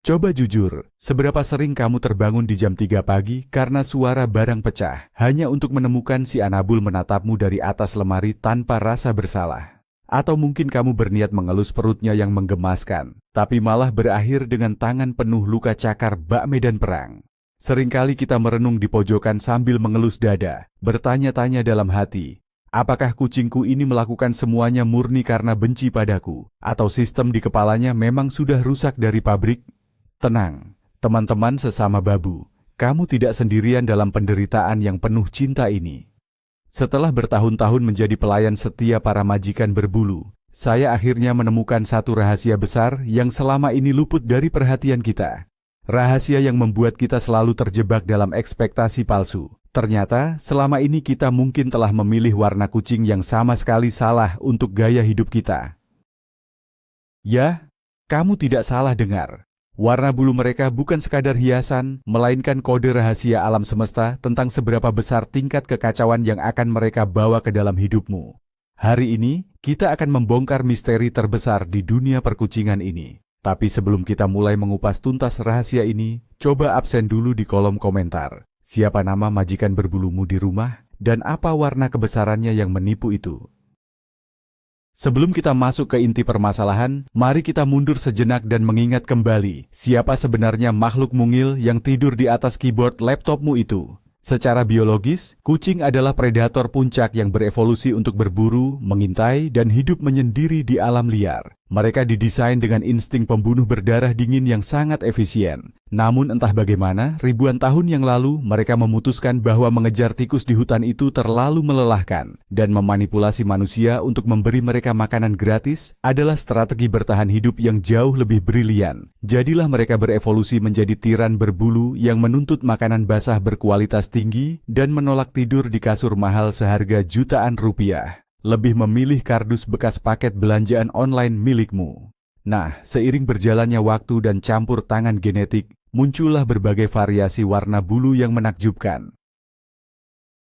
Coba jujur, seberapa sering kamu terbangun di jam 3 pagi karena suara barang pecah, hanya untuk menemukan si Anabul menatapmu dari atas lemari tanpa rasa bersalah? Atau mungkin kamu berniat mengelus perutnya yang menggemaskan, tapi malah berakhir dengan tangan penuh luka cakar bak medan perang. Seringkali kita merenung di pojokan sambil mengelus dada, bertanya-tanya dalam hati, apakah kucingku ini melakukan semuanya murni karena benci padaku, atau sistem di kepalanya memang sudah rusak dari pabrik? Tenang, teman-teman sesama babu, kamu tidak sendirian dalam penderitaan yang penuh cinta ini. Setelah bertahun-tahun menjadi pelayan setia para majikan berbulu, saya akhirnya menemukan satu rahasia besar yang selama ini luput dari perhatian kita. Rahasia yang membuat kita selalu terjebak dalam ekspektasi palsu. Ternyata, selama ini kita mungkin telah memilih warna kucing yang sama sekali salah untuk gaya hidup kita. Ya, kamu tidak salah dengar. Warna bulu mereka bukan sekadar hiasan, melainkan kode rahasia alam semesta tentang seberapa besar tingkat kekacauan yang akan mereka bawa ke dalam hidupmu. Hari ini, kita akan membongkar misteri terbesar di dunia perkucingan ini. Tapi sebelum kita mulai mengupas tuntas rahasia ini, coba absen dulu di kolom komentar. Siapa nama majikan berbulumu di rumah, dan apa warna kebesarannya yang menipu itu? Sebelum kita masuk ke inti permasalahan, mari kita mundur sejenak dan mengingat kembali siapa sebenarnya makhluk mungil yang tidur di atas keyboard laptopmu itu. Secara biologis, kucing adalah predator puncak yang berevolusi untuk berburu, mengintai, dan hidup menyendiri di alam liar. Mereka didesain dengan insting pembunuh berdarah dingin yang sangat efisien. Namun entah bagaimana, ribuan tahun yang lalu mereka memutuskan bahwa mengejar tikus di hutan itu terlalu melelahkan dan memanipulasi manusia untuk memberi mereka makanan gratis adalah strategi bertahan hidup yang jauh lebih brilian. Jadilah mereka berevolusi menjadi tiran berbulu yang menuntut makanan basah berkualitas tinggi dan menolak tidur di kasur mahal seharga jutaan rupiah. Lebih memilih kardus bekas paket belanjaan online milikmu. Nah, seiring berjalannya waktu dan campur tangan genetik, muncullah berbagai variasi warna bulu yang menakjubkan.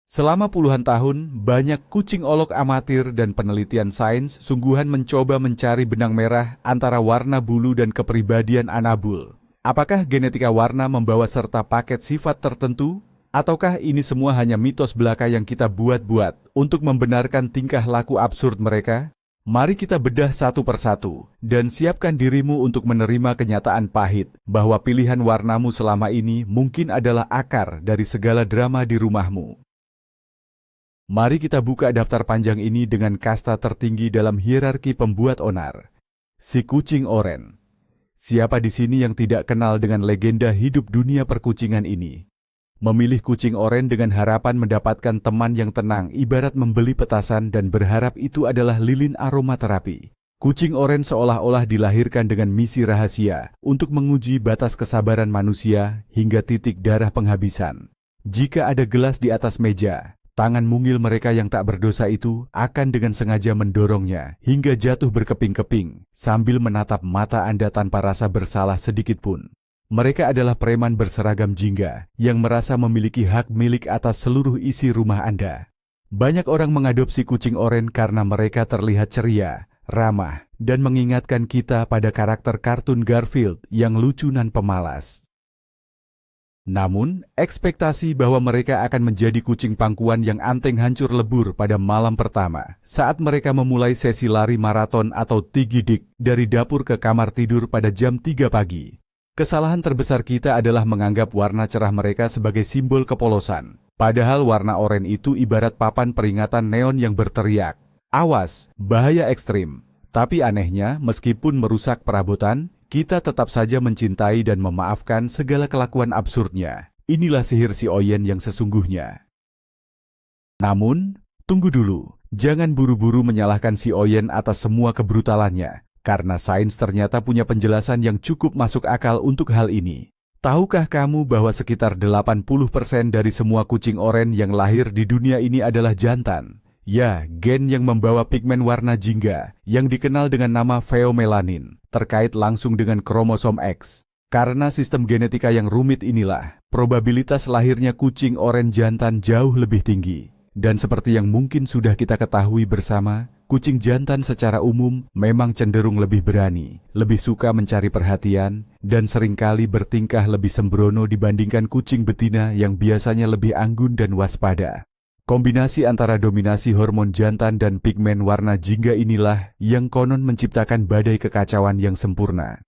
Selama puluhan tahun, banyak kucing olok amatir dan penelitian sains sungguhan mencoba mencari benang merah antara warna bulu dan kepribadian Anabul. Apakah genetika warna membawa serta paket sifat tertentu? Ataukah ini semua hanya mitos belaka yang kita buat-buat untuk membenarkan tingkah laku absurd mereka? Mari kita bedah satu persatu dan siapkan dirimu untuk menerima kenyataan pahit bahwa pilihan warnamu selama ini mungkin adalah akar dari segala drama di rumahmu. Mari kita buka daftar panjang ini dengan kasta tertinggi dalam hierarki pembuat onar. Si kucing oren. Siapa di sini yang tidak kenal dengan legenda hidup dunia perkucingan ini? Memilih kucing oren dengan harapan mendapatkan teman yang tenang ibarat membeli petasan dan berharap itu adalah lilin aromaterapi. Kucing oren seolah-olah dilahirkan dengan misi rahasia untuk menguji batas kesabaran manusia hingga titik darah penghabisan. Jika ada gelas di atas meja, tangan mungil mereka yang tak berdosa itu akan dengan sengaja mendorongnya hingga jatuh berkeping-keping sambil menatap mata Anda tanpa rasa bersalah sedikitpun. Mereka adalah preman berseragam jingga yang merasa memiliki hak milik atas seluruh isi rumah Anda. Banyak orang mengadopsi kucing oren karena mereka terlihat ceria, ramah, dan mengingatkan kita pada karakter kartun Garfield yang lucu dan pemalas. Namun, ekspektasi bahwa mereka akan menjadi kucing pangkuan yang anteng hancur lebur pada malam pertama saat mereka memulai sesi lari maraton atau tigidik dari dapur ke kamar tidur pada jam 3 pagi. Kesalahan terbesar kita adalah menganggap warna cerah mereka sebagai simbol kepolosan. Padahal warna oranye itu ibarat papan peringatan neon yang berteriak, "Awas, bahaya ekstrim." Tapi anehnya, meskipun merusak perabotan, kita tetap saja mencintai dan memaafkan segala kelakuan absurdnya. Inilah sihir si Oyen yang sesungguhnya. Namun, tunggu dulu. Jangan buru-buru menyalahkan si Oyen atas semua kebrutalannya. Karena sains ternyata punya penjelasan yang cukup masuk akal untuk hal ini. Tahukah kamu bahwa sekitar 80% dari semua kucing oren yang lahir di dunia ini adalah jantan? Ya, gen yang membawa pigmen warna jingga yang dikenal dengan nama pheomelanin terkait langsung dengan kromosom X. Karena sistem genetika yang rumit inilah, probabilitas lahirnya kucing oren jantan jauh lebih tinggi. Dan seperti yang mungkin sudah kita ketahui bersama, kucing jantan secara umum memang cenderung lebih berani, lebih suka mencari perhatian, dan seringkali bertingkah lebih sembrono dibandingkan kucing betina yang biasanya lebih anggun dan waspada. Kombinasi antara dominasi hormon jantan dan pigmen warna jingga inilah yang konon menciptakan badai kekacauan yang sempurna.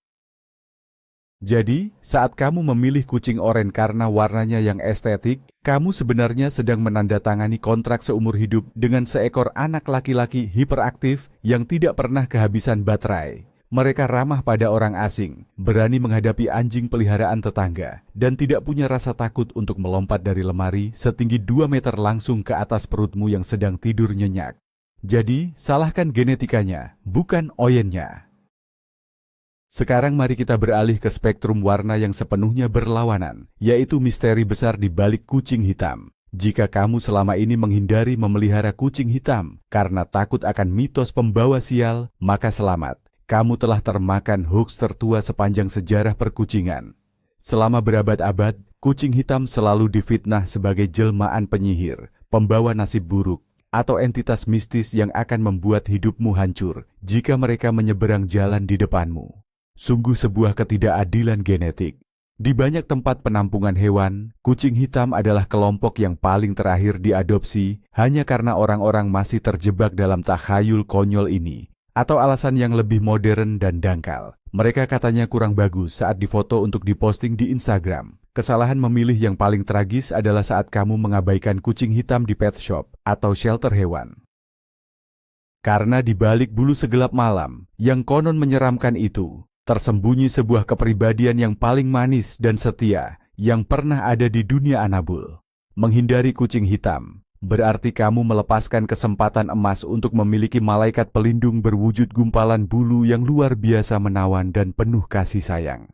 Jadi, saat kamu memilih kucing oranye karena warnanya yang estetik, kamu sebenarnya sedang menandatangani kontrak seumur hidup dengan seekor anak laki-laki hiperaktif yang tidak pernah kehabisan baterai. Mereka ramah pada orang asing, berani menghadapi anjing peliharaan tetangga, dan tidak punya rasa takut untuk melompat dari lemari setinggi 2 meter langsung ke atas perutmu yang sedang tidur nyenyak. Jadi, salahkan genetikanya, bukan oyennya. Sekarang mari kita beralih ke spektrum warna yang sepenuhnya berlawanan, yaitu misteri besar di balik kucing hitam. Jika kamu selama ini menghindari memelihara kucing hitam karena takut akan mitos pembawa sial, maka selamat. Kamu telah termakan hoax tertua sepanjang sejarah perkucingan. Selama berabad-abad, kucing hitam selalu difitnah sebagai jelmaan penyihir, pembawa nasib buruk, atau entitas mistis yang akan membuat hidupmu hancur jika mereka menyeberang jalan di depanmu. Sungguh sebuah ketidakadilan genetik. Di banyak tempat penampungan hewan, kucing hitam adalah kelompok yang paling terakhir diadopsi hanya karena orang-orang masih terjebak dalam takhayul konyol ini, atau alasan yang lebih modern dan dangkal. Mereka katanya kurang bagus saat difoto untuk diposting di Instagram. Kesalahan memilih yang paling tragis adalah saat kamu mengabaikan kucing hitam di pet shop atau shelter hewan. Karena di balik bulu segelap malam yang konon menyeramkan itu, tersembunyi sebuah kepribadian yang paling manis dan setia yang pernah ada di dunia Anabul. Menghindari kucing hitam berarti kamu melepaskan kesempatan emas untuk memiliki malaikat pelindung berwujud gumpalan bulu yang luar biasa menawan dan penuh kasih sayang.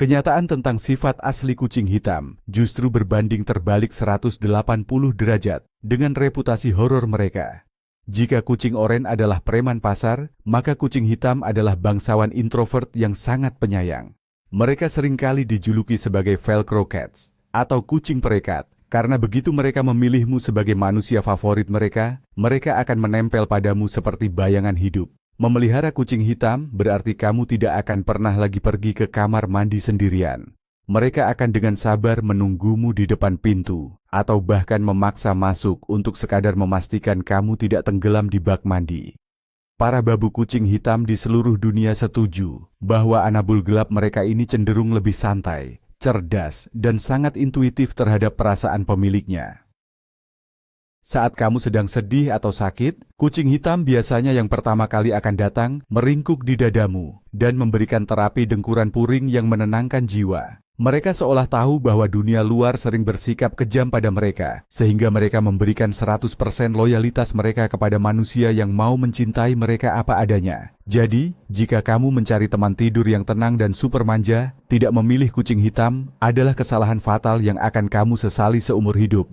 Kenyataan tentang sifat asli kucing hitam justru berbanding terbalik 180 derajat dengan reputasi horor mereka. Jika kucing oranye adalah preman pasar, maka kucing hitam adalah bangsawan introvert yang sangat penyayang. Mereka seringkali dijuluki sebagai Velcro Cats atau kucing perekat, karena begitu mereka memilihmu sebagai manusia favorit mereka, mereka akan menempel padamu seperti bayangan hidup. Memelihara kucing hitam berarti kamu tidak akan pernah lagi pergi ke kamar mandi sendirian. Mereka akan dengan sabar menunggumu di depan pintu, atau bahkan memaksa masuk untuk sekadar memastikan kamu tidak tenggelam di bak mandi. Para babu kucing hitam di seluruh dunia setuju bahwa Anabul gelap mereka ini cenderung lebih santai, cerdas, dan sangat intuitif terhadap perasaan pemiliknya. Saat kamu sedang sedih atau sakit, kucing hitam biasanya yang pertama kali akan datang, meringkuk di dadamu, dan memberikan terapi dengkuran puring yang menenangkan jiwa. Mereka seolah tahu bahwa dunia luar sering bersikap kejam pada mereka, sehingga mereka memberikan 100% loyalitas mereka kepada manusia yang mau mencintai mereka apa adanya. Jadi, jika kamu mencari teman tidur yang tenang dan super manja, tidak memilih kucing hitam adalah kesalahan fatal yang akan kamu sesali seumur hidup.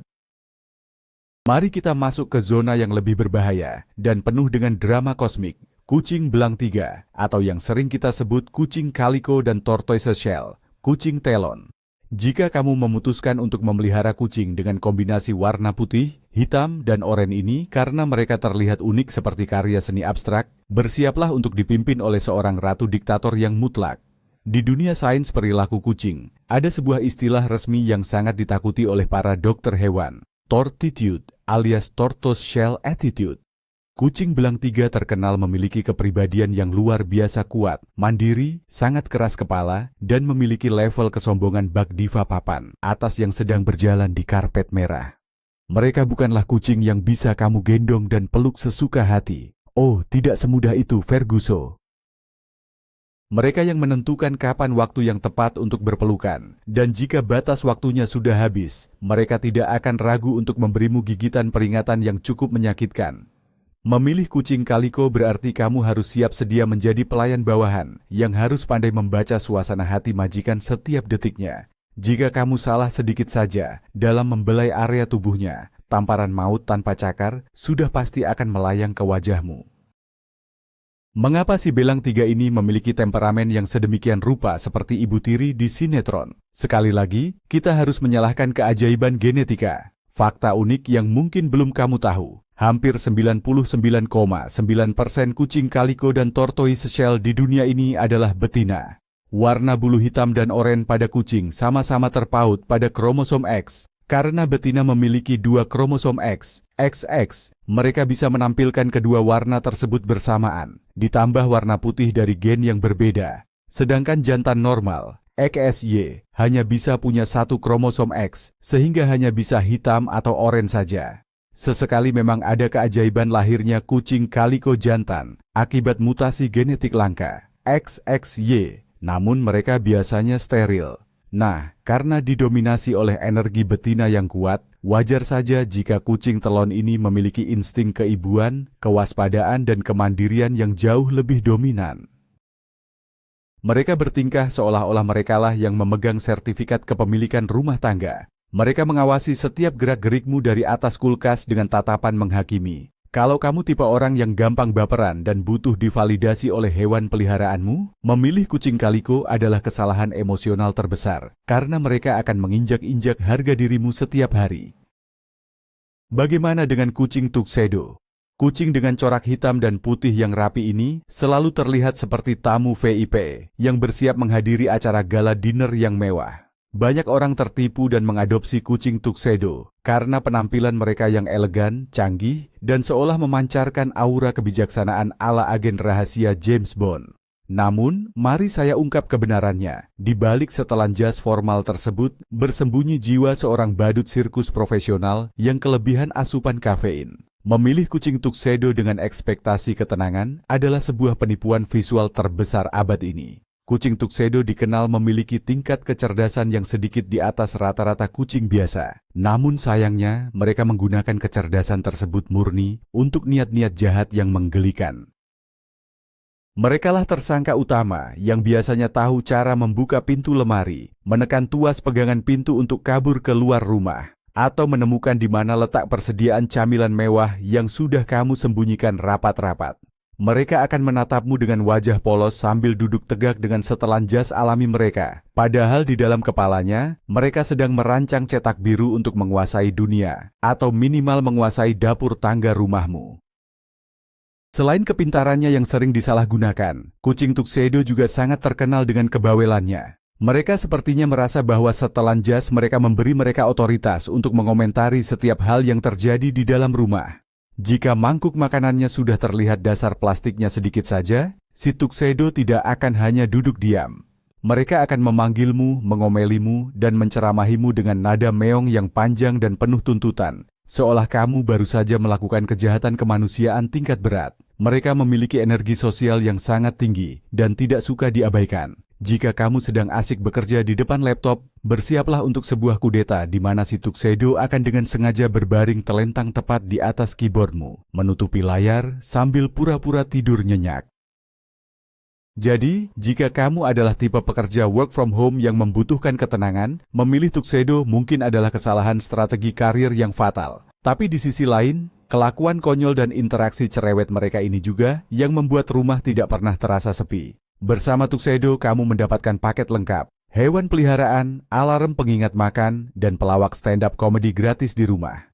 Mari kita masuk ke zona yang lebih berbahaya dan penuh dengan drama kosmik. Kucing belang tiga, atau yang sering kita sebut kucing calico dan tortoise shell. Kucing telon. Jika kamu memutuskan untuk memelihara kucing dengan kombinasi warna putih, hitam, dan oranye ini karena mereka terlihat unik seperti karya seni abstrak, bersiaplah untuk dipimpin oleh seorang ratu diktator yang mutlak. Di dunia sains perilaku kucing, ada sebuah istilah resmi yang sangat ditakuti oleh para dokter hewan, tortitude alias tortoise shell attitude. Kucing belang tiga terkenal memiliki kepribadian yang luar biasa kuat, mandiri, sangat keras kepala, dan memiliki level kesombongan bak diva papan atas yang sedang berjalan di karpet merah. Mereka bukanlah kucing yang bisa kamu gendong dan peluk sesuka hati. Oh, tidak semudah itu, Ferguson. Mereka yang menentukan kapan waktu yang tepat untuk berpelukan, dan jika batas waktunya sudah habis, mereka tidak akan ragu untuk memberimu gigitan peringatan yang cukup menyakitkan. Memilih kucing calico berarti kamu harus siap sedia menjadi pelayan bawahan yang harus pandai membaca suasana hati majikan setiap detiknya. Jika kamu salah sedikit saja dalam membelai area tubuhnya, tamparan maut tanpa cakar sudah pasti akan melayang ke wajahmu. Mengapa si belang tiga ini memiliki temperamen yang sedemikian rupa seperti ibu tiri di sinetron? Sekali lagi, kita harus menyalahkan keajaiban genetika. Fakta unik yang mungkin belum kamu tahu, Hampir 99,9% kucing kaliko dan tortoise shell di dunia ini adalah betina. Warna bulu hitam dan oranye pada kucing sama-sama terpaut pada kromosom X. Karena betina memiliki 2 kromosom X, XX, mereka bisa menampilkan kedua warna tersebut bersamaan, ditambah warna putih dari gen yang berbeda. Sedangkan jantan normal, XY, hanya bisa punya 1 kromosom X, sehingga hanya bisa hitam atau oranye saja. Sesekali memang ada keajaiban lahirnya kucing kaliko jantan, akibat mutasi genetik langka, XXY, namun mereka biasanya steril. Nah, karena didominasi oleh energi betina yang kuat, wajar saja jika kucing telon ini memiliki insting keibuan, kewaspadaan dan kemandirian yang jauh lebih dominan. Mereka bertingkah seolah-olah merekalah yang memegang sertifikat kepemilikan rumah tangga. Mereka mengawasi setiap gerak-gerikmu dari atas kulkas dengan tatapan menghakimi. Kalau kamu tipe orang yang gampang baperan dan butuh divalidasi oleh hewan peliharaanmu, memilih kucing kaliko adalah kesalahan emosional terbesar, karena mereka akan menginjak-injak harga dirimu setiap hari. Bagaimana dengan kucing tuxedo? Kucing dengan corak hitam dan putih yang rapi ini selalu terlihat seperti tamu VIP yang bersiap menghadiri acara gala dinner yang mewah. Banyak orang tertipu dan mengadopsi kucing tuxedo karena penampilan mereka yang elegan, canggih, dan seolah memancarkan aura kebijaksanaan ala agen rahasia James Bond. Namun, mari saya ungkap kebenarannya. Di balik setelan jas formal tersebut, bersembunyi jiwa seorang badut sirkus profesional yang kelebihan asupan kafein. Memilih kucing tuxedo dengan ekspektasi ketenangan adalah sebuah penipuan visual terbesar abad ini. Kucing tuxedo dikenal memiliki tingkat kecerdasan yang sedikit di atas rata-rata kucing biasa. Namun sayangnya, mereka menggunakan kecerdasan tersebut murni untuk niat-niat jahat yang menggelikan. Merekalah tersangka utama yang biasanya tahu cara membuka pintu lemari, menekan tuas pegangan pintu untuk kabur keluar rumah, atau menemukan di mana letak persediaan camilan mewah yang sudah kamu sembunyikan rapat-rapat. Mereka akan menatapmu dengan wajah polos sambil duduk tegak dengan setelan jas alami mereka. Padahal di dalam kepalanya, mereka sedang merancang cetak biru untuk menguasai dunia, atau minimal menguasai dapur tangga rumahmu. Selain kepintarannya yang sering disalahgunakan, kucing tuxedo juga sangat terkenal dengan kebawelannya. Mereka sepertinya merasa bahwa setelan jas mereka memberi mereka otoritas untuk mengomentari setiap hal yang terjadi di dalam rumah. Jika mangkuk makanannya sudah terlihat dasar plastiknya sedikit saja, si tuxedo tidak akan hanya duduk diam. Mereka akan memanggilmu, mengomelimu, dan menceramahimu dengan nada meong yang panjang dan penuh tuntutan, seolah kamu baru saja melakukan kejahatan kemanusiaan tingkat berat. Mereka memiliki energi sosial yang sangat tinggi dan tidak suka diabaikan. Jika kamu sedang asik bekerja di depan laptop, bersiaplah untuk sebuah kudeta di mana si tuxedo akan dengan sengaja berbaring telentang tepat di atas keyboardmu, menutupi layar sambil pura-pura tidur nyenyak. Jadi, jika kamu adalah tipe pekerja work from home yang membutuhkan ketenangan, memilih tuxedo mungkin adalah kesalahan strategi karir yang fatal. Tapi di sisi lain, kelakuan konyol dan interaksi cerewet mereka ini juga yang membuat rumah tidak pernah terasa sepi. Bersama tuxedo, kamu mendapatkan paket lengkap, hewan peliharaan, alarm pengingat makan, dan pelawak stand-up komedi gratis di rumah.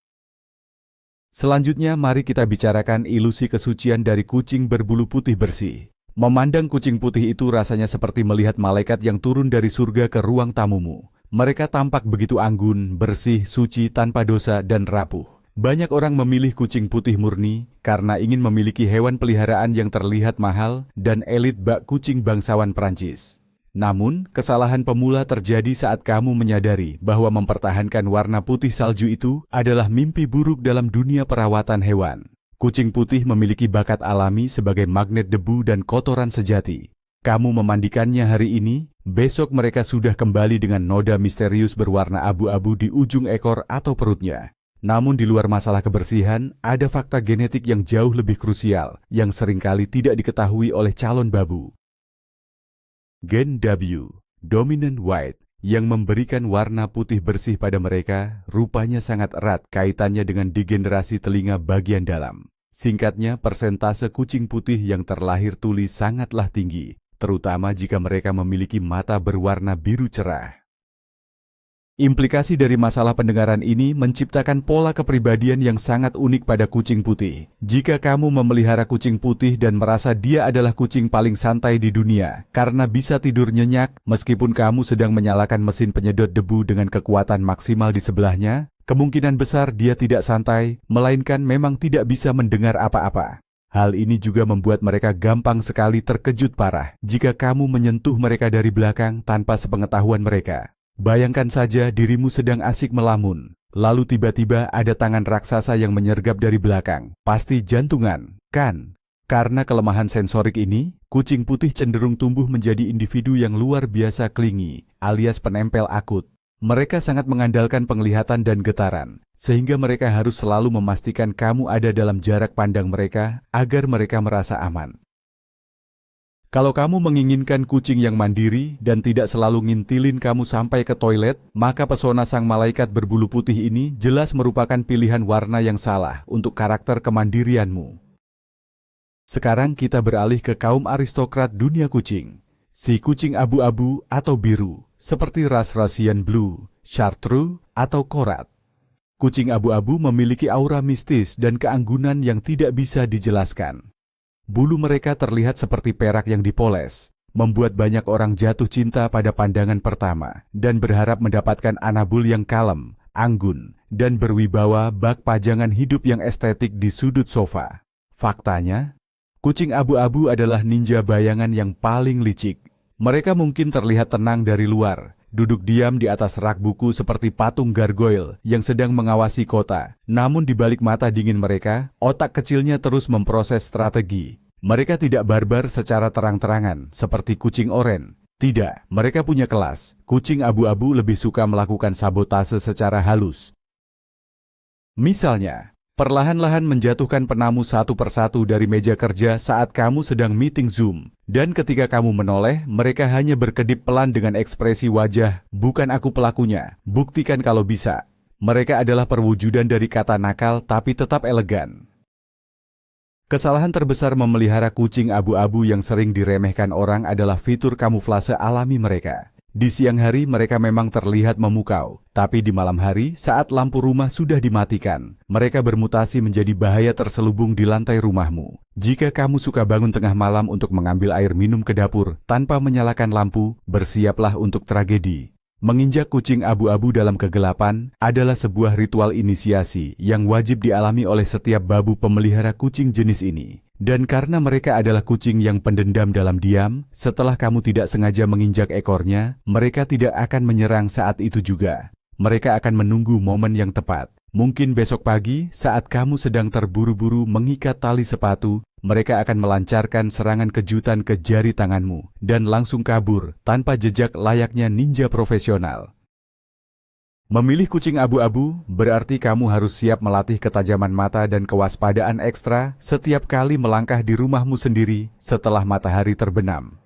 Selanjutnya, mari kita bicarakan ilusi kesucian dari kucing berbulu putih bersih. Memandang kucing putih itu rasanya seperti melihat malaikat yang turun dari surga ke ruang tamumu. Mereka tampak begitu anggun, bersih, suci, tanpa dosa, dan rapuh. Banyak orang memilih kucing putih murni karena ingin memiliki hewan peliharaan yang terlihat mahal dan elit bak kucing bangsawan Prancis. Namun, kesalahan pemula terjadi saat kamu menyadari bahwa mempertahankan warna putih salju itu adalah mimpi buruk dalam dunia perawatan hewan. Kucing putih memiliki bakat alami sebagai magnet debu dan kotoran sejati. Kamu memandikannya hari ini, besok mereka sudah kembali dengan noda misterius berwarna abu-abu di ujung ekor atau perutnya. Namun di luar masalah kebersihan, ada fakta genetik yang jauh lebih krusial, yang seringkali tidak diketahui oleh calon babu. Gen W, Dominant White, yang memberikan warna putih bersih pada mereka, rupanya sangat erat kaitannya dengan degenerasi telinga bagian dalam. Singkatnya, persentase kucing putih yang terlahir tuli sangatlah tinggi, terutama jika mereka memiliki mata berwarna biru cerah. Implikasi dari masalah pendengaran ini menciptakan pola kepribadian yang sangat unik pada kucing putih. Jika kamu memelihara kucing putih dan merasa dia adalah kucing paling santai di dunia karena bisa tidur nyenyak meskipun kamu sedang menyalakan mesin penyedot debu dengan kekuatan maksimal di sebelahnya, kemungkinan besar dia tidak santai, melainkan memang tidak bisa mendengar apa-apa. Hal ini juga membuat mereka gampang sekali terkejut parah jika kamu menyentuh mereka dari belakang tanpa sepengetahuan mereka. Bayangkan saja dirimu sedang asik melamun, lalu tiba-tiba ada tangan raksasa yang menyergap dari belakang. Pasti jantungan, kan? Karena kelemahan sensorik ini, kucing putih cenderung tumbuh menjadi individu yang luar biasa clingy, alias penempel akut. Mereka sangat mengandalkan penglihatan dan getaran, sehingga mereka harus selalu memastikan kamu ada dalam jarak pandang mereka agar mereka merasa aman. Kalau kamu menginginkan kucing yang mandiri dan tidak selalu ngintilin kamu sampai ke toilet, maka pesona sang malaikat berbulu putih ini jelas merupakan pilihan warna yang salah untuk karakter kemandirianmu. Sekarang kita beralih ke kaum aristokrat dunia kucing. Si kucing abu-abu atau biru, seperti ras Russian Blue, Chartreux, atau Korat. Kucing abu-abu memiliki aura mistis dan keanggunan yang tidak bisa dijelaskan. Bulu mereka terlihat seperti perak yang dipoles, membuat banyak orang jatuh cinta pada pandangan pertama dan berharap mendapatkan anabul yang kalem, anggun, dan berwibawa bak pajangan hidup yang estetik di sudut sofa. Faktanya, kucing abu-abu adalah ninja bayangan yang paling licik. Mereka mungkin terlihat tenang dari luar, duduk diam di atas rak buku seperti patung gargoyle yang sedang mengawasi kota. Namun di balik mata dingin mereka, otak kecilnya terus memproses strategi. Mereka tidak barbar secara terang-terangan seperti kucing oren. Tidak, mereka punya kelas. Kucing abu-abu lebih suka melakukan sabotase secara halus. Misalnya, perlahan-lahan menjatuhkan penamu satu persatu dari meja kerja saat kamu sedang meeting Zoom. Dan ketika kamu menoleh, mereka hanya berkedip pelan dengan ekspresi wajah, "Bukan aku pelakunya, buktikan kalau bisa." Mereka adalah perwujudan dari kata nakal tapi tetap elegan. Kesalahan terbesar memelihara kucing abu-abu yang sering diremehkan orang adalah fitur kamuflase alami mereka. Di siang hari mereka memang terlihat memukau, tapi di malam hari saat lampu rumah sudah dimatikan, mereka bermutasi menjadi bahaya terselubung di lantai rumahmu. Jika kamu suka bangun tengah malam untuk mengambil air minum ke dapur tanpa menyalakan lampu, bersiaplah untuk tragedi. Menginjak kucing abu-abu dalam kegelapan adalah sebuah ritual inisiasi yang wajib dialami oleh setiap babu pemelihara kucing jenis ini. Dan karena mereka adalah kucing yang pendendam dalam diam, setelah kamu tidak sengaja menginjak ekornya, mereka tidak akan menyerang saat itu juga. Mereka akan menunggu momen yang tepat. Mungkin besok pagi saat kamu sedang terburu-buru mengikat tali sepatu, mereka akan melancarkan serangan kejutan ke jari tanganmu dan langsung kabur tanpa jejak layaknya ninja profesional. Memilih kucing abu-abu berarti kamu harus siap melatih ketajaman mata dan kewaspadaan ekstra setiap kali melangkah di rumahmu sendiri setelah matahari terbenam.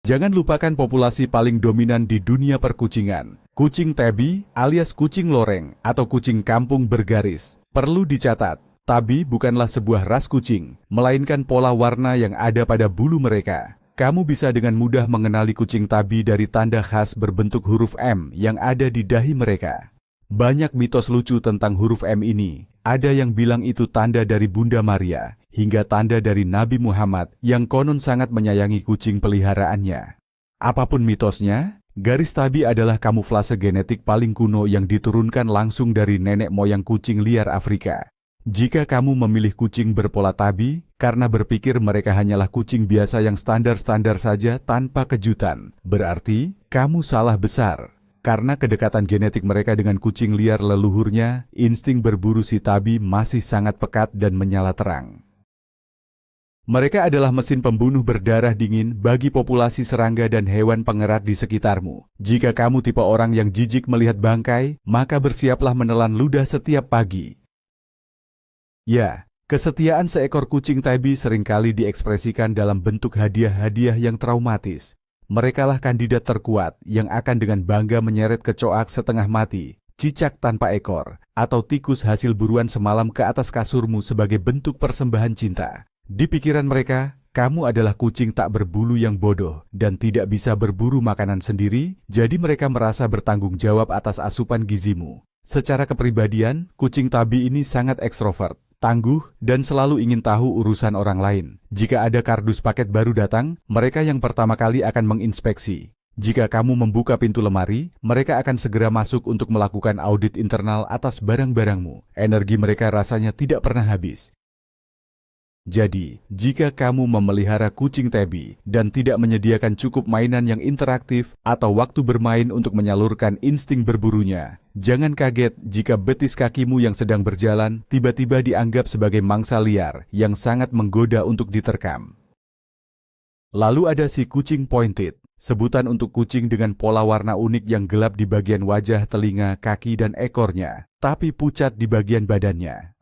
Jangan lupakan populasi paling dominan di dunia perkucingan. Kucing tabby alias kucing loreng atau kucing kampung bergaris. Perlu dicatat, tabby bukanlah sebuah ras kucing, melainkan pola warna yang ada pada bulu mereka. Kamu bisa dengan mudah mengenali kucing tabby dari tanda khas berbentuk huruf M yang ada di dahi mereka. Banyak mitos lucu tentang huruf M ini. Ada yang bilang itu tanda dari Bunda Maria, hingga tanda dari Nabi Muhammad yang konon sangat menyayangi kucing peliharaannya. Apapun mitosnya, garis tabby adalah kamuflase genetik paling kuno yang diturunkan langsung dari nenek moyang kucing liar Afrika. Jika kamu memilih kucing berpola tabby karena berpikir mereka hanyalah kucing biasa yang standar-standar saja tanpa kejutan, berarti kamu salah besar. Karena kedekatan genetik mereka dengan kucing liar leluhurnya, insting berburu si tabby masih sangat pekat dan menyala terang. Mereka adalah mesin pembunuh berdarah dingin bagi populasi serangga dan hewan pengerat di sekitarmu. Jika kamu tipe orang yang jijik melihat bangkai, maka bersiaplah menelan ludah setiap pagi. Ya, kesetiaan seekor kucing tabby seringkali diekspresikan dalam bentuk hadiah-hadiah yang traumatis. Merekalah kandidat terkuat yang akan dengan bangga menyeret kecoak setengah mati, cicak tanpa ekor, atau tikus hasil buruan semalam ke atas kasurmu sebagai bentuk persembahan cinta. Di pikiran mereka, Kamu adalah kucing tak berbulu yang bodoh dan tidak bisa berburu makanan sendiri, jadi mereka merasa bertanggung jawab atas asupan gizimu. Secara kepribadian, kucing Tabby ini sangat ekstrovert, tangguh, dan selalu ingin tahu urusan orang lain. Jika ada kardus paket baru datang, mereka yang pertama kali akan menginspeksi. Jika kamu membuka pintu lemari, mereka akan segera masuk untuk melakukan audit internal atas barang-barangmu. Energi mereka rasanya tidak pernah habis. Jadi, jika kamu memelihara kucing Tabby dan tidak menyediakan cukup mainan yang interaktif atau waktu bermain untuk menyalurkan insting berburunya, jangan kaget jika betis kakimu yang sedang berjalan tiba-tiba dianggap sebagai mangsa liar yang sangat menggoda untuk diterkam. Lalu ada si kucing pointed, sebutan untuk kucing dengan pola warna unik yang gelap di bagian wajah, telinga, kaki, dan ekornya, tapi pucat di bagian badannya.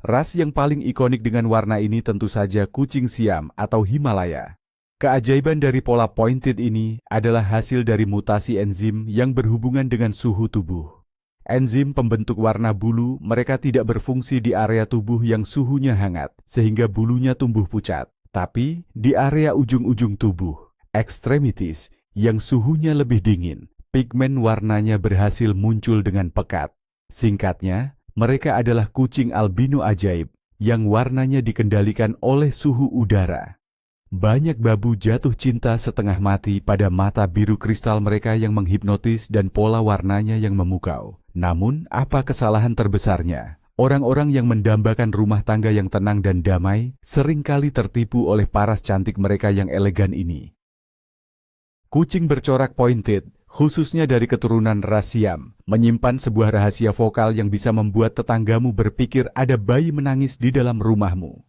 Ras yang paling ikonik dengan warna ini tentu saja kucing Siam atau Himalaya. Keajaiban dari pola pointed ini adalah hasil dari mutasi enzim yang berhubungan dengan suhu tubuh. Enzim pembentuk warna bulu mereka tidak berfungsi di area tubuh yang suhunya hangat, sehingga bulunya tumbuh pucat. Tapi di area ujung-ujung tubuh, extremities, yang suhunya lebih dingin, pigmen warnanya berhasil muncul dengan pekat. Singkatnya, mereka adalah kucing albino ajaib yang warnanya dikendalikan oleh suhu udara. Banyak babu jatuh cinta setengah mati pada mata biru kristal mereka yang menghipnotis dan pola warnanya yang memukau. Namun, apa kesalahan terbesarnya? Orang-orang yang mendambakan rumah tangga yang tenang dan damai seringkali tertipu oleh paras cantik mereka yang elegan ini. Kucing bercorak pointed, khususnya dari keturunan ras Siam, menyimpan sebuah rahasia vokal yang bisa membuat tetanggamu berpikir ada bayi menangis di dalam rumahmu.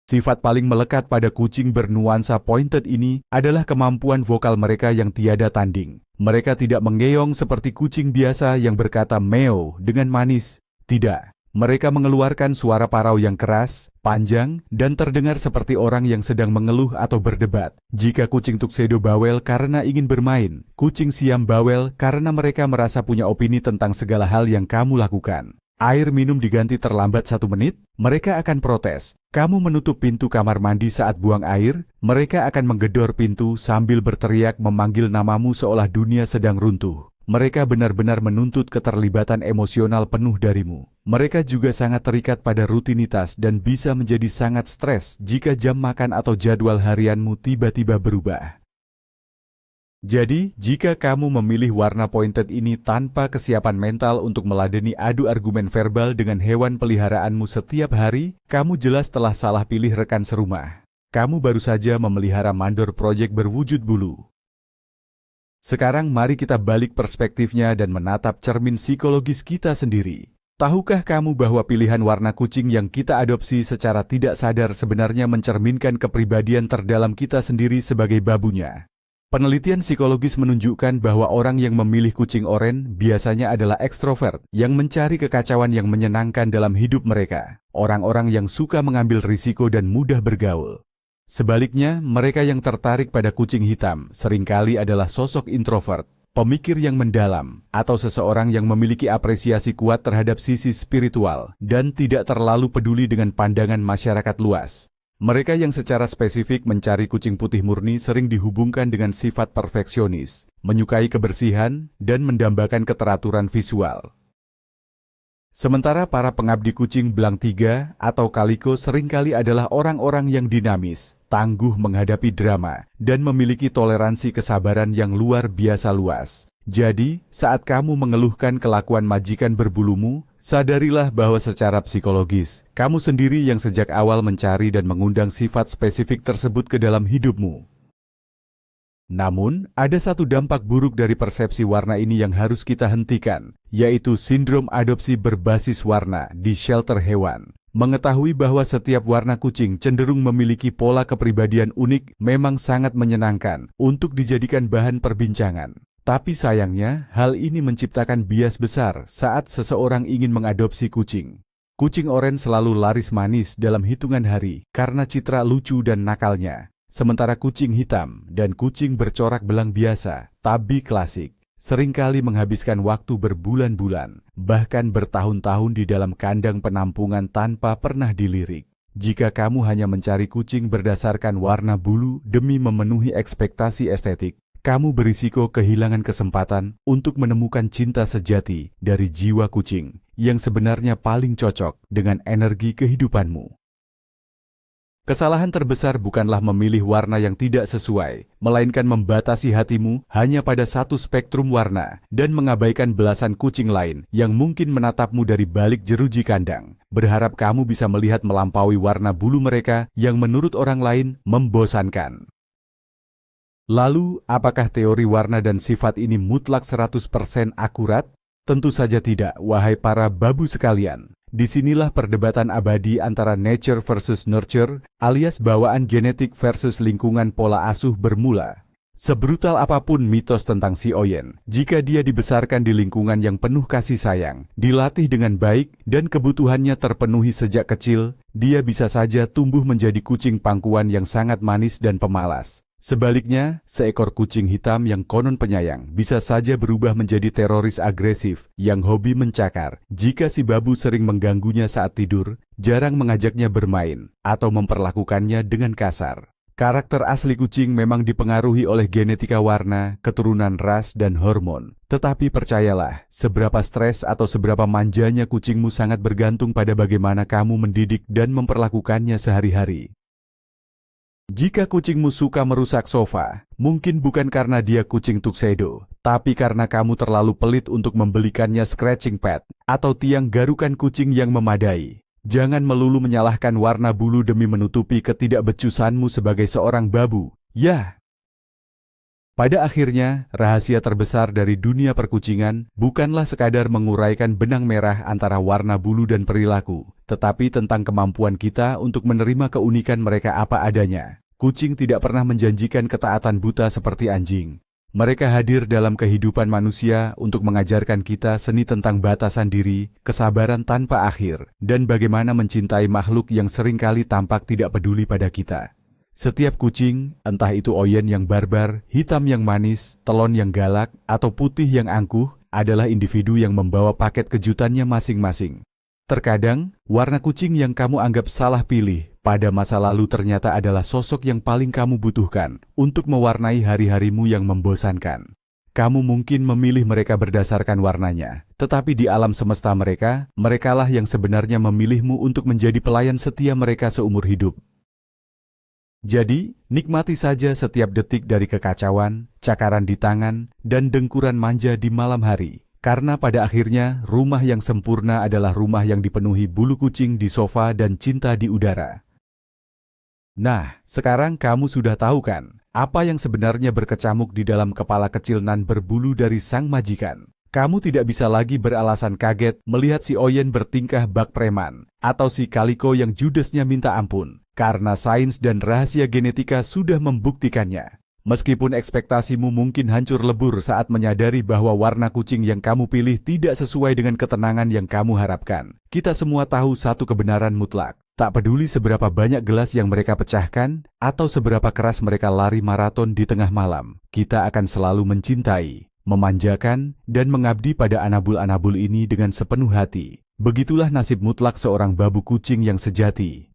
Sifat paling melekat pada kucing bernuansa pointed ini adalah kemampuan vokal mereka yang tiada tanding. Mereka tidak mengeong seperti kucing biasa yang berkata meow dengan manis. Tidak. Mereka mengeluarkan suara parau yang keras, panjang, dan terdengar seperti orang yang sedang mengeluh atau berdebat. Jika kucing tuxedo bawel karena ingin bermain, kucing Siam bawel karena mereka merasa punya opini tentang segala hal yang kamu lakukan. Air minum diganti terlambat 1 menit, mereka akan protes. Kamu menutup pintu kamar mandi saat buang air, mereka akan menggedor pintu sambil berteriak memanggil namamu seolah dunia sedang runtuh. Mereka benar-benar menuntut keterlibatan emosional penuh darimu. Mereka juga sangat terikat pada rutinitas dan bisa menjadi sangat stres jika jam makan atau jadwal harianmu tiba-tiba berubah. Jadi, jika kamu memilih warna pointed ini tanpa kesiapan mental untuk meladeni adu argumen verbal dengan hewan peliharaanmu setiap hari, kamu jelas telah salah pilih rekan serumah. Kamu baru saja memelihara mandor project berwujud bulu. Sekarang mari kita balik perspektifnya dan menatap cermin psikologis kita sendiri. Tahukah kamu bahwa pilihan warna kucing yang kita adopsi secara tidak sadar sebenarnya mencerminkan kepribadian terdalam kita sendiri sebagai babunya? Penelitian psikologis menunjukkan bahwa orang yang memilih kucing oranye biasanya adalah ekstrovert yang mencari kekacauan yang menyenangkan dalam hidup mereka. Orang-orang yang suka mengambil risiko dan mudah bergaul. Sebaliknya, mereka yang tertarik pada kucing hitam seringkali adalah sosok introvert, pemikir yang mendalam, atau seseorang yang memiliki apresiasi kuat terhadap sisi spiritual dan tidak terlalu peduli dengan pandangan masyarakat luas. Mereka yang secara spesifik mencari kucing putih murni sering dihubungkan dengan sifat perfeksionis, menyukai kebersihan, dan mendambakan keteraturan visual. Sementara para pengabdi kucing belang 3 atau kaliko seringkali adalah orang-orang yang dinamis, tangguh menghadapi drama, dan memiliki toleransi kesabaran yang luar biasa luas. Jadi, saat kamu mengeluhkan kelakuan majikan berbulumu, sadarilah bahwa secara psikologis, kamu sendiri yang sejak awal mencari dan mengundang sifat spesifik tersebut ke dalam hidupmu. Namun, ada satu dampak buruk dari persepsi warna ini yang harus kita hentikan, yaitu sindrom adopsi berbasis warna di shelter hewan. Mengetahui bahwa setiap warna kucing cenderung memiliki pola kepribadian unik memang sangat menyenangkan untuk dijadikan bahan perbincangan. Tapi sayangnya, hal ini menciptakan bias besar saat seseorang ingin mengadopsi kucing. Kucing oranye selalu laris manis dalam hitungan hari karena citra lucu dan nakalnya. Sementara kucing hitam dan kucing bercorak belang biasa, Tabby klasik, seringkali menghabiskan waktu berbulan-bulan, bahkan bertahun-tahun di dalam kandang penampungan tanpa pernah dilirik. Jika kamu hanya mencari kucing berdasarkan warna bulu demi memenuhi ekspektasi estetik, kamu berisiko kehilangan kesempatan untuk menemukan cinta sejati dari jiwa kucing yang sebenarnya paling cocok dengan energi kehidupanmu. Kesalahan terbesar bukanlah memilih warna yang tidak sesuai, melainkan membatasi hatimu hanya pada satu spektrum warna dan mengabaikan belasan kucing lain yang mungkin menatapmu dari balik jeruji kandang, berharap kamu bisa melihat melampaui warna bulu mereka yang menurut orang lain membosankan. Lalu, apakah teori warna dan sifat ini mutlak 100% akurat? Tentu saja tidak, wahai para babu sekalian. Disinilah perdebatan abadi antara nature versus nurture, alias bawaan genetik versus lingkungan pola asuh bermula. Sebrutal apapun mitos tentang si Oyen, jika dia dibesarkan di lingkungan yang penuh kasih sayang, dilatih dengan baik, dan kebutuhannya terpenuhi sejak kecil, dia bisa saja tumbuh menjadi kucing pangkuan yang sangat manis dan pemalas. Sebaliknya, seekor kucing hitam yang konon penyayang bisa saja berubah menjadi teroris agresif yang hobi mencakar jika si babu sering mengganggunya saat tidur, jarang mengajaknya bermain, atau memperlakukannya dengan kasar. Karakter asli kucing memang dipengaruhi oleh genetika warna, keturunan ras, dan hormon. Tetapi percayalah, seberapa stres atau seberapa manjanya kucingmu sangat bergantung pada bagaimana kamu mendidik dan memperlakukannya sehari-hari. Jika kucingmu suka merusak sofa, mungkin bukan karena dia kucing tuxedo, tapi karena kamu terlalu pelit untuk membelikannya scratching pad atau tiang garukan kucing yang memadai. Jangan melulu menyalahkan warna bulu demi menutupi ketidakbecusanmu sebagai seorang babu. Ya. Pada akhirnya, rahasia terbesar dari dunia perkucingan bukanlah sekadar menguraikan benang merah antara warna bulu dan perilaku, tetapi tentang kemampuan kita untuk menerima keunikan mereka apa adanya. Kucing tidak pernah menjanjikan ketaatan buta seperti anjing. Mereka hadir dalam kehidupan manusia untuk mengajarkan kita seni tentang batasan diri, kesabaran tanpa akhir, dan bagaimana mencintai makhluk yang seringkali tampak tidak peduli pada kita. Setiap kucing, entah itu Oyen yang barbar, hitam yang manis, telon yang galak, atau putih yang angkuh, adalah individu yang membawa paket kejutannya masing-masing. Terkadang, warna kucing yang kamu anggap salah pilih pada masa lalu ternyata adalah sosok yang paling kamu butuhkan untuk mewarnai hari-harimu yang membosankan. Kamu mungkin memilih mereka berdasarkan warnanya, tetapi di alam semesta merekalah yang sebenarnya memilihmu untuk menjadi pelayan setia mereka seumur hidup. Jadi, nikmati saja setiap detik dari kekacauan, cakaran di tangan, dan dengkuran manja di malam hari. Karena pada akhirnya, rumah yang sempurna adalah rumah yang dipenuhi bulu kucing di sofa dan cinta di udara. Nah, sekarang kamu sudah tahu kan, apa yang sebenarnya berkecamuk di dalam kepala kecil nan berbulu dari sang majikan. Kamu tidak bisa lagi beralasan kaget melihat si Oyen bertingkah bak preman, atau si Kaliko yang judesnya minta ampun, karena sains dan rahasia genetika sudah membuktikannya. Meskipun ekspektasimu mungkin hancur lebur saat menyadari bahwa warna kucing yang kamu pilih tidak sesuai dengan ketenangan yang kamu harapkan, kita semua tahu satu kebenaran mutlak. Tak peduli seberapa banyak gelas yang mereka pecahkan, atau seberapa keras mereka lari maraton di tengah malam, kita akan selalu mencintai, memanjakan, dan mengabdi pada anabul-anabul ini dengan sepenuh hati. Begitulah nasib mutlak seorang babu kucing yang sejati.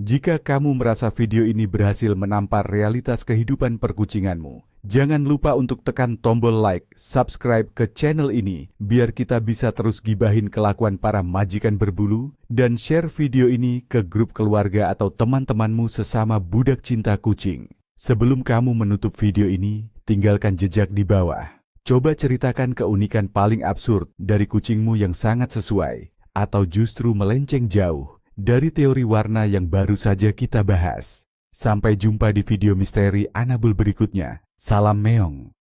Jika kamu merasa video ini berhasil menampar realitas kehidupan perkucinganmu, jangan lupa untuk tekan tombol like, subscribe ke channel ini, biar kita bisa terus gibahin kelakuan para majikan berbulu, dan share video ini ke grup keluarga atau teman-temanmu sesama budak cinta kucing. Sebelum kamu menutup video ini, tinggalkan jejak di bawah. Coba ceritakan keunikan paling absurd dari kucingmu yang sangat sesuai, atau justru melenceng jauh dari teori warna yang baru saja kita bahas. Sampai jumpa di video misteri Anabul berikutnya. Salam meong.